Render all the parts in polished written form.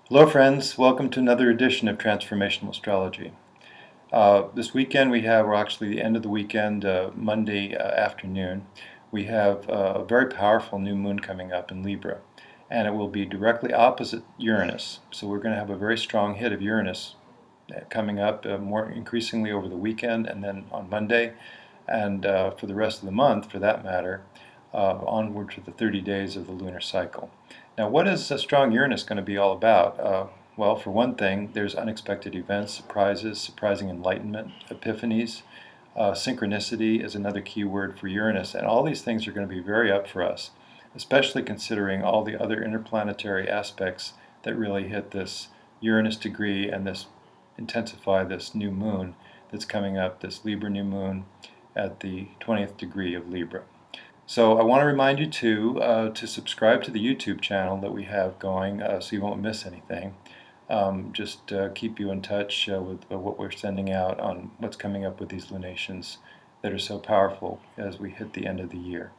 Hello friends, welcome to another edition of Transformational Astrology. This weekend we're actually the end of the weekend, Monday afternoon. We have a very powerful new moon coming up in Libra, and it will be directly opposite Uranus. So we're going to have a very strong hit of Uranus coming up more increasingly over the weekend and then on Monday, and for the rest of the month, for that matter, onward to the 30 days of the lunar cycle. Now, what is a strong Uranus going to be all about? Well, for one thing, there's unexpected events, surprises, surprising enlightenment, epiphanies. Synchronicity is another key word for Uranus, and all these things are going to be very up for us, especially considering all the other interplanetary aspects that really hit this Uranus degree and this intensify this new moon that's coming up, this Libra new moon at the 20th degree of Libra. So I want to remind you too to subscribe to the YouTube channel that we have going so you won't miss anything. Just keep you in touch with what we're sending out on what's coming up with these lunations that are so powerful as we hit the end of the year.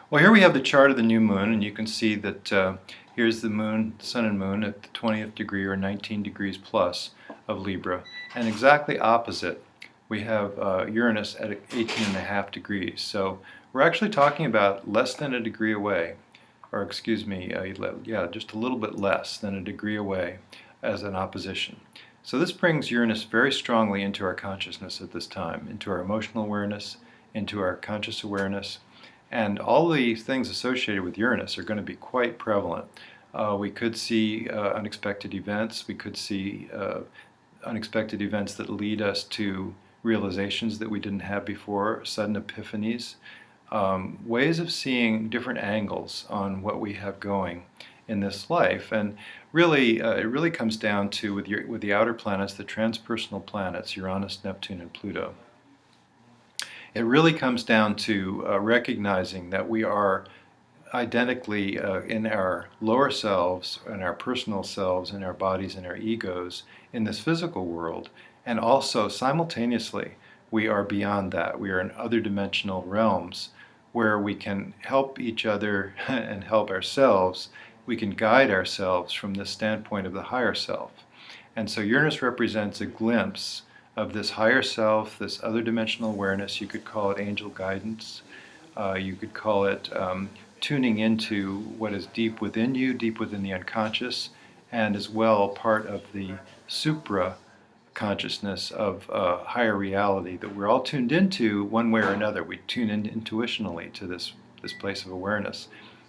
Well, here we have the chart of the new moon, and you can see that here's the moon, sun and moon at the 20th degree or 19 degrees plus of Libra, and exactly opposite we have Uranus at 18.5 degrees. So we're actually talking about less than a degree away, or excuse me, just a little bit less than a degree away as an opposition. So this brings Uranus very strongly into our consciousness at this time, into our emotional awareness, into our conscious awareness, and all the things associated with Uranus are going to be quite prevalent. We could see unexpected events. We could see unexpected events that lead us to realizations that we didn't have before, sudden epiphanies, ways of seeing different angles on what we have going in this life. And really, it really comes down to, with the outer planets, the transpersonal planets, Uranus, Neptune, and Pluto. It really comes down to recognizing that we are identically in our lower selves, in our personal selves, in our bodies, in our egos, in this physical world, and also simultaneously we are beyond that. We are in other dimensional realms where we can help each other and help ourselves. We can guide ourselves from this standpoint of the higher self. And so Uranus represents a glimpse of this higher self, this other dimensional awareness. You could call it angel guidance. You could call it tuning into what is deep within you, deep within the unconscious, and as well part of the supra consciousness of higher reality that we're all tuned into one way or another. We tune in intuitionally to this place of awareness,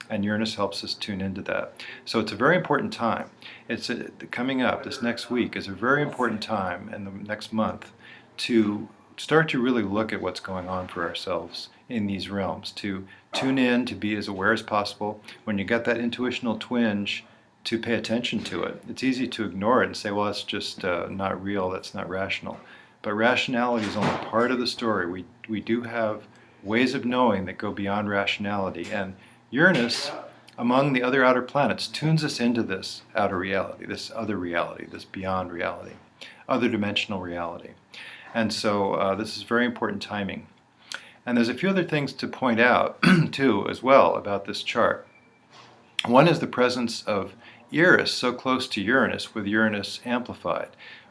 and Uranus helps us tune into that. So it's a very important time. It's coming up this next week is a very important time, and the next month, to start to really look at what's going on for ourselves in these realms, to tune in, to be as aware as possible. When you get that intuitional twinge, to pay attention to it. It's easy to ignore it and say, well, that's just not real, that's not rational. But rationality is only part of the story. We do have ways of knowing that go beyond rationality, and Uranus, among the other outer planets, tunes us into this outer reality, this other reality, this beyond reality, other dimensional reality. And so this is very important timing. And there's a few other things to point out, too, as well, about this chart. One is the presence of Eris so close to Uranus, with Uranus amplified.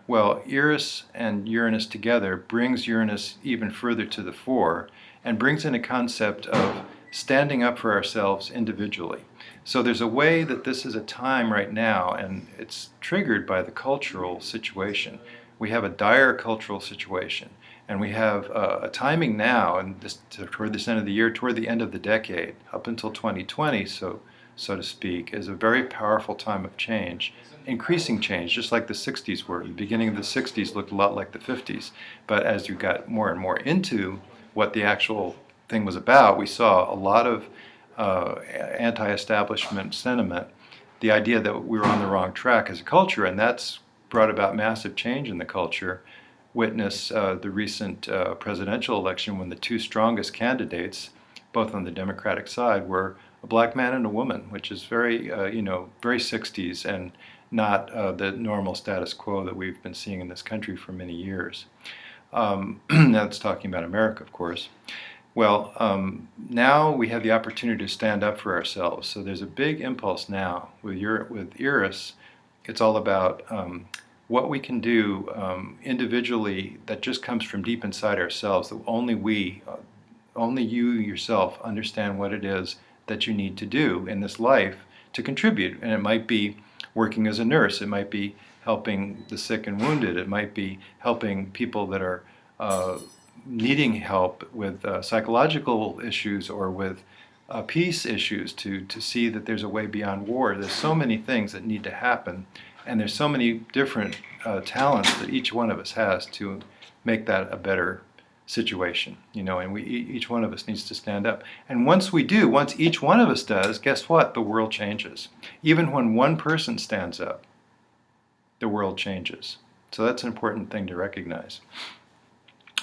Well, Eris and Uranus together brings Uranus even further to the fore and brings in a concept of standing up for ourselves individually. So there's a way that this is a time right now, and it's triggered by the cultural situation. We have a dire cultural situation, and we have a timing now, and toward this end of the year, toward the end of the decade, up until 2020, so to speak, is a very powerful time of change, increasing change, just like the 60s were. The beginning of the 60s looked a lot like the 50s, but as you got more and more into what the actual thing was about, we saw a lot of anti-establishment sentiment, the idea that we were on the wrong track as a culture, and that's brought about massive change in the culture. Witness the recent presidential election, when the two strongest candidates, both on the Democratic side, were a black man and a woman, which is very, very 60s and not the normal status quo that we've been seeing in this country for many years. That's talking about America, of course. Well, now we have the opportunity to stand up for ourselves. So there's a big impulse now with Eris It's all about what we can do individually that just comes from deep inside ourselves, that only you yourself understand what it is that you need to do in this life to contribute. And it might be working as a nurse, it might be helping the sick and wounded, it might be helping people that are needing help with psychological issues or with peace issues, to see that there's a way beyond war. There's so many things that need to happen, and there's so many different talents that each one of us has to make that a better situation, and each one of us needs to stand up. And once we do, once each one of us does, guess what? The world changes. Even when one person stands up, the world changes. So that's an important thing to recognize.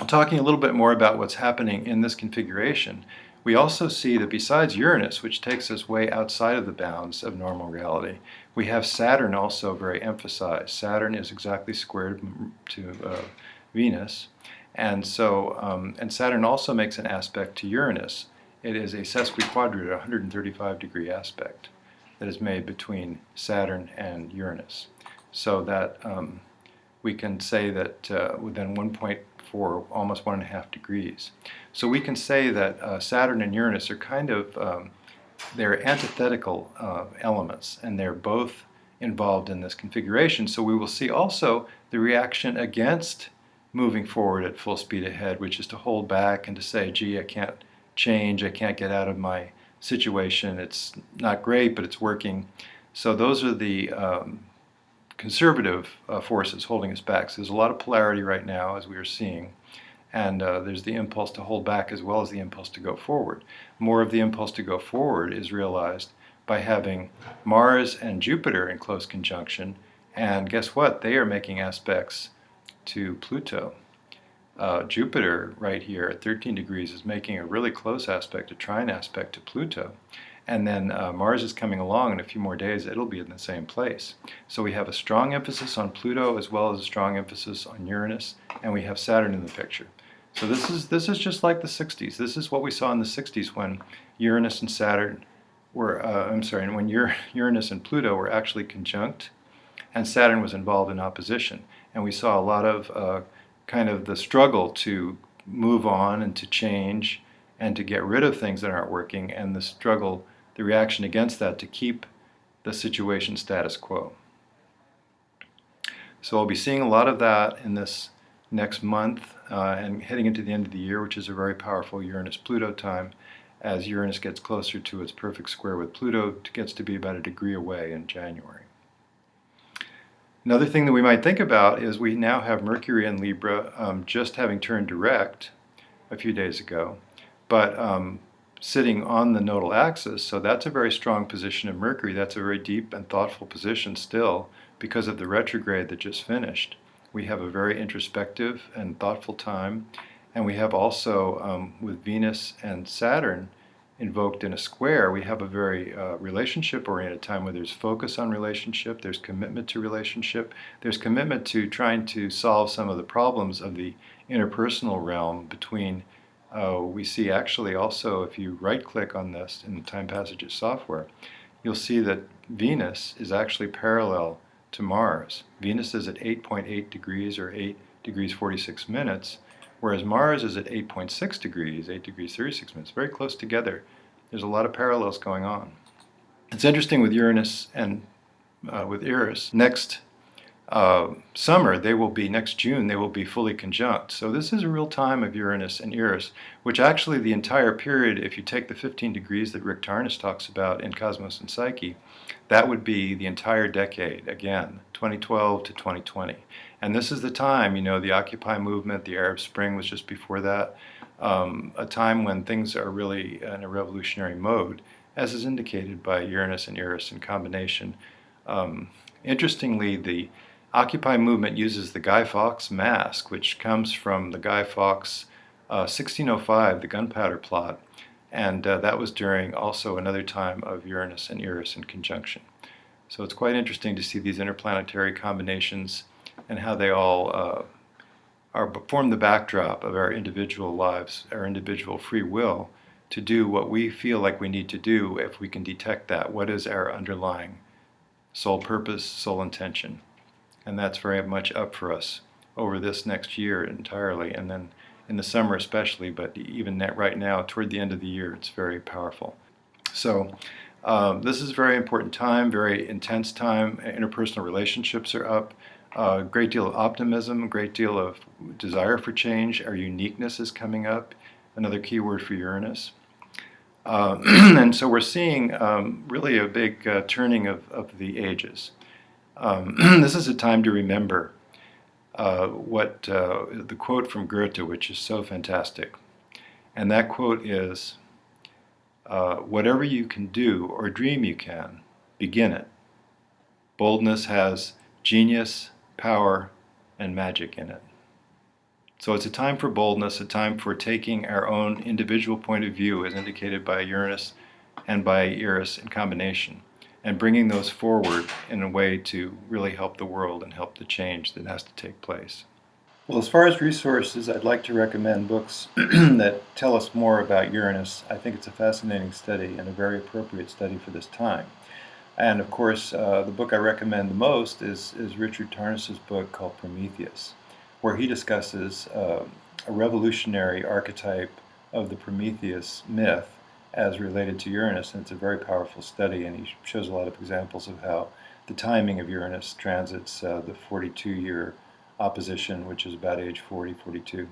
Talking a little bit more about what's happening in this configuration, we also see that besides Uranus, which takes us way outside of the bounds of normal reality, we have Saturn also very emphasized. Saturn is exactly squared to Venus, and so and Saturn also makes an aspect to Uranus. It is a sesquiquadrate, a 135-degree aspect that is made between Saturn and Uranus. So that we can say that within 1.4, almost 1.5 degrees. So we can say that Saturn and Uranus are kind of, they're antithetical elements, and they're both involved in this configuration. So we will see also the reaction against moving forward at full speed ahead, which is to hold back and to say, gee, I can't change, I can't get out of my situation, it's not great, but it's working. So those are the conservative forces holding us back. So there's a lot of polarity right now, as we are seeing, and there's the impulse to hold back as well as the impulse to go forward. More of the impulse to go forward is realized by having Mars and Jupiter in close conjunction, and guess what? They are making aspects to Pluto. Jupiter right here at 13 degrees is making a really close aspect, a trine aspect to Pluto. And then Mars is coming along in a few more days, it'll be in the same place. So we have a strong emphasis on Pluto as well as a strong emphasis on Uranus, and we have Saturn in the picture. So this is just like the 60s. This is what we saw in the 60s when Uranus and Saturn were, when Uranus and Pluto were actually conjunct, and Saturn was involved in opposition. And we saw a lot of kind of the struggle to move on and to change and to get rid of things that aren't working, and the struggle, the reaction against that to keep the situation status quo. So I'll be seeing a lot of that in this next month and heading into the end of the year, which is a very powerful Uranus-Pluto time, as Uranus gets closer to its perfect square with Pluto. It gets to be about a degree away in January. Another thing that we might think about is we now have Mercury in Libra just having turned direct a few days ago, but sitting on the nodal axis, so that's a very strong position of Mercury. That's a very deep and thoughtful position still because of the retrograde that just finished. We have a very introspective and thoughtful time, and we have also, with Venus and Saturn invoked in a square, we have a very relationship-oriented time where there's focus on relationship, there's commitment to relationship, there's commitment to trying to solve some of the problems of the interpersonal realm between, we see actually also, if you right-click on this in the TimePassages software, you'll see that Venus is actually parallel to Mars. Venus is at 8.8 degrees or 8 degrees 46 minutes, whereas Mars is at 8.6 degrees, 8 degrees 36 minutes, very close together. There's a lot of parallels going on. It's interesting with Uranus and with Eris. Next summer, next June, they will be fully conjunct. So this is a real time of Uranus and Eris, which actually the entire period, if you take the 15 degrees that Rick Tarnas talks about in Cosmos and Psyche, that would be the entire decade, again, 2012 to 2020. And this is the time, the Occupy movement, the Arab Spring was just before that, a time when things are really in a revolutionary mode, as is indicated by Uranus and Eris in combination. Interestingly, the Occupy movement uses the Guy Fawkes mask, which comes from the Guy Fawkes 1605, the gunpowder plot, and that was during also another time of Uranus and Eris in conjunction. So it's quite interesting to see these interplanetary combinations and how they all form the backdrop of our individual lives, our individual free will, to do what we feel like we need to do if we can detect that. What is our underlying soul purpose, soul intention. And that's very much up for us over this next year entirely, and then in the summer especially, but even right now, toward the end of the year, it's very powerful. So this is a very important time, very intense time. Interpersonal relationships are up. A great deal of optimism, a great deal of desire for change. Our uniqueness is coming up, another key word for Uranus. And so we're seeing really a big turning of the ages. This is a time to remember what the quote from Goethe, which is so fantastic. And that quote is, whatever you can do or dream you can, begin it. Boldness has genius, power, and magic in it. So it's a time for boldness, a time for taking our own individual point of view as indicated by Uranus and by Eris in combination, and bringing those forward in a way to really help the world and help the change that has to take place. Well, as far as resources, I'd like to recommend books that tell us more about Uranus. I think it's a fascinating study and a very appropriate study for this time. And of course, the book I recommend the most is Richard Tarnas's book called Prometheus, where he discusses a revolutionary archetype of the Prometheus myth as related to Uranus, and it's a very powerful study, and he shows a lot of examples of how the timing of Uranus transits the 42-year opposition, which is about age 40, 42.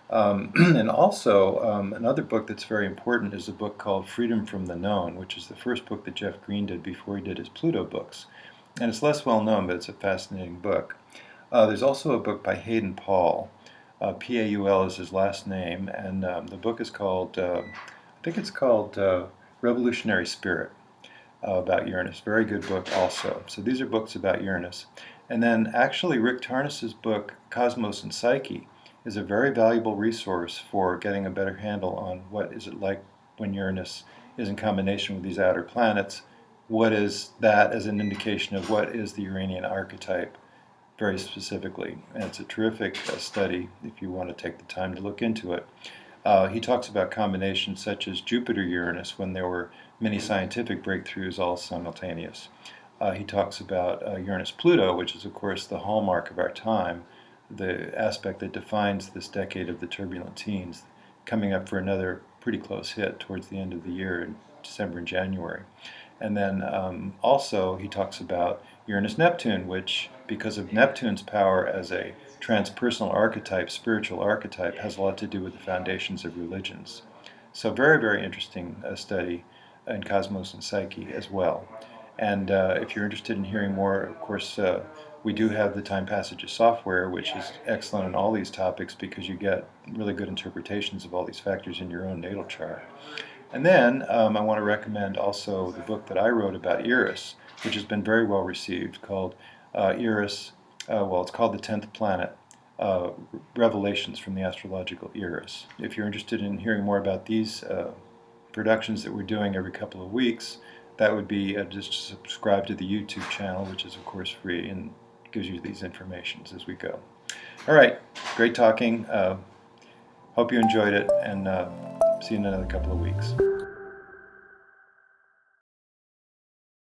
And also, another book that's very important is a book called Freedom from the Known, which is the first book that Jeff Green did before he did his Pluto books. And it's less well known, but it's a fascinating book. There's also a book by Hayden Paul. Paul is his last name, and the book is called, I think it's called Revolutionary Spirit, about Uranus. Very good book also. So these are books about Uranus. And then actually Rick Tarnas's book, Cosmos and Psyche, is a very valuable resource for getting a better handle on what is it like when Uranus is in combination with these outer planets. What is that as an indication of what is the Uranian archetype very specifically? And it's a terrific study if you want to take the time to look into it. He talks about combinations such as Jupiter-Uranus when there were many scientific breakthroughs all simultaneous. He talks about Uranus-Pluto, which is of course the hallmark of our time, the aspect that defines this decade of the turbulent teens, coming up for another pretty close hit towards the end of the year in December and January. And then also he talks about Uranus-Neptune, which, because of Neptune's power as a transpersonal archetype, spiritual archetype, has a lot to do with the foundations of religions. So very, very interesting study in Cosmos and Psyche as well. And if you're interested in hearing more, of course, we do have the TimePassages software, which is excellent on all these topics because you get really good interpretations of all these factors in your own natal chart. And then I want to recommend also the book that I wrote about Eris, which has been very well received, called Eris, well, it's called The 10th Planet, Revelations from the Astrological Eris. If you're interested in hearing more about these productions that we're doing every couple of weeks, that would be just subscribe to the YouTube channel, which is of course free and gives you these informations as we go. All right, great talking. Hope you enjoyed it, and see you in another couple of weeks.